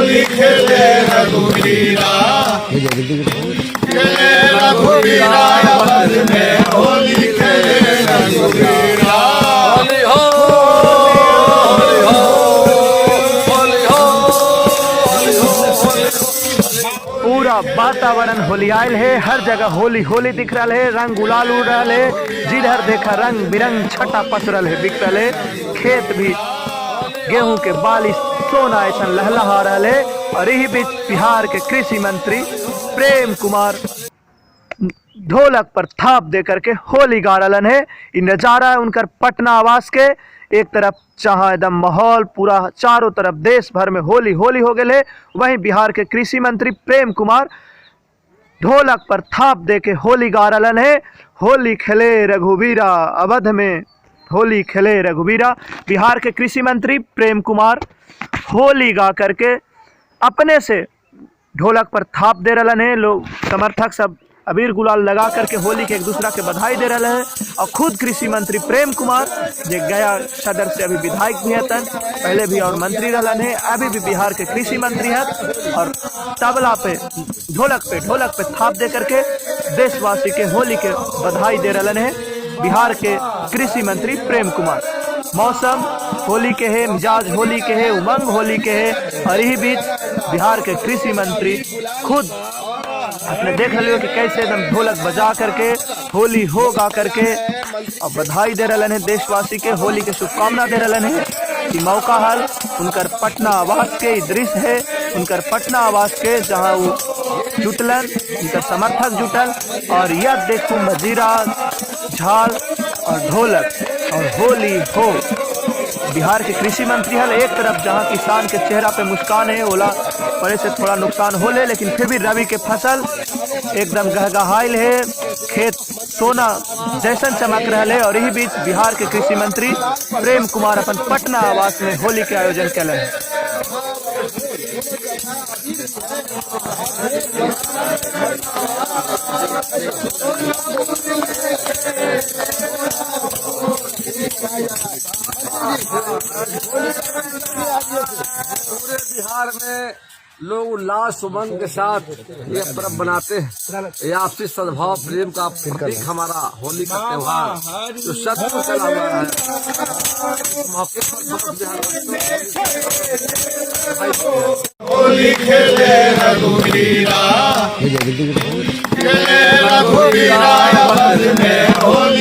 होली खेले रघुवीरा, खेले रघुवीरा अवध में होली खेले रघुवीरा। होली हो होली हो होली हो होली हो। पूरा वातावरण होलियाल है, हर जगह होली होली दिख रहा है, रंग गुलाल उड़ रहा है, जिधर देखा रंग बिरंग छटा पसरल है, बिक रहा है। खेत भी गेहूं के बाली सोना ऐसा लहलहा रहा है। और यही बीच बिहार के कृषि मंत्री प्रेम कुमार ढोलक पर थाप दे करके होली गा रलन है। ये नजारा है उनकर पटना आवास के। एक तरफ जहाँ एकदम माहौल पूरा चारों तरफ देश भर में होली होली हो गए है, वहीं बिहार के कृषि मंत्री प्रेम कुमार ढोलक पर थाप दे के होली गा रलन है। होली खेले रघुवीरा अवध में होली खेले रघुवीरा। बिहार के कृषि मंत्री प्रेम कुमार होली गा करके अपने से ढोलक पर थाप दे रहे हैं। लोग समर्थक सब अबीर गुलाल लगा करके होली के एक दूसरा के बधाई दे रहे हैं। और खुद कृषि मंत्री प्रेम कुमार जो गया सदर से अभी विधायक भी हैं, पहले भी और मंत्री रहलन है, अभी भी बिहार के कृषि मंत्री हैं। और तबला पे ढोलक पे थाप दे करके देशवासी के होली के बधाई दे रहे हैं बिहार के कृषि मंत्री प्रेम कुमार। मौसम होली के है, मिजाज होली के है, उमंग होली के है। और यही बीच बिहार के कृषि मंत्री खुद आपने देख लियो कि कैसे एकदम ढोलक बजा करके होली हो गा करके और बधाई दे रहे हैं देशवासी के, होली के शुभकामना दे रहे हैं। कि मौका हाल उनकर पटना आवास के दृश्य है, उनकर पटना आवास के जहां वो जुटलन, उनकर समर्थक जुटल। और यह देखो मजीरा झाल और ढोलक और होली हो। बिहार के कृषि मंत्री हल एक तरफ जहां किसान के चेहरा पे मुस्कान है, ओला पड़े से थोड़ा नुकसान हो ले, लेकिन फिर भी रबी के फसल एकदम गहगहाइल है, खेत सोना जैसन चमक रहा है। और यही बीच बिहार के कृषि मंत्री प्रेम कुमार अपन पटना आवास में होली के आयोजन कल है। पूरे बिहार में लोग उल्लास उमंग के साथ ये पर्व बनाते हैं। ये आपसी सद्भाव प्रेम का प्रतीक हमारा होली का त्योहार जो शत्रु चला हुआ है। इस मौके पर होली खेले रघुवीरा, खेले रघुवीरा अवध में होली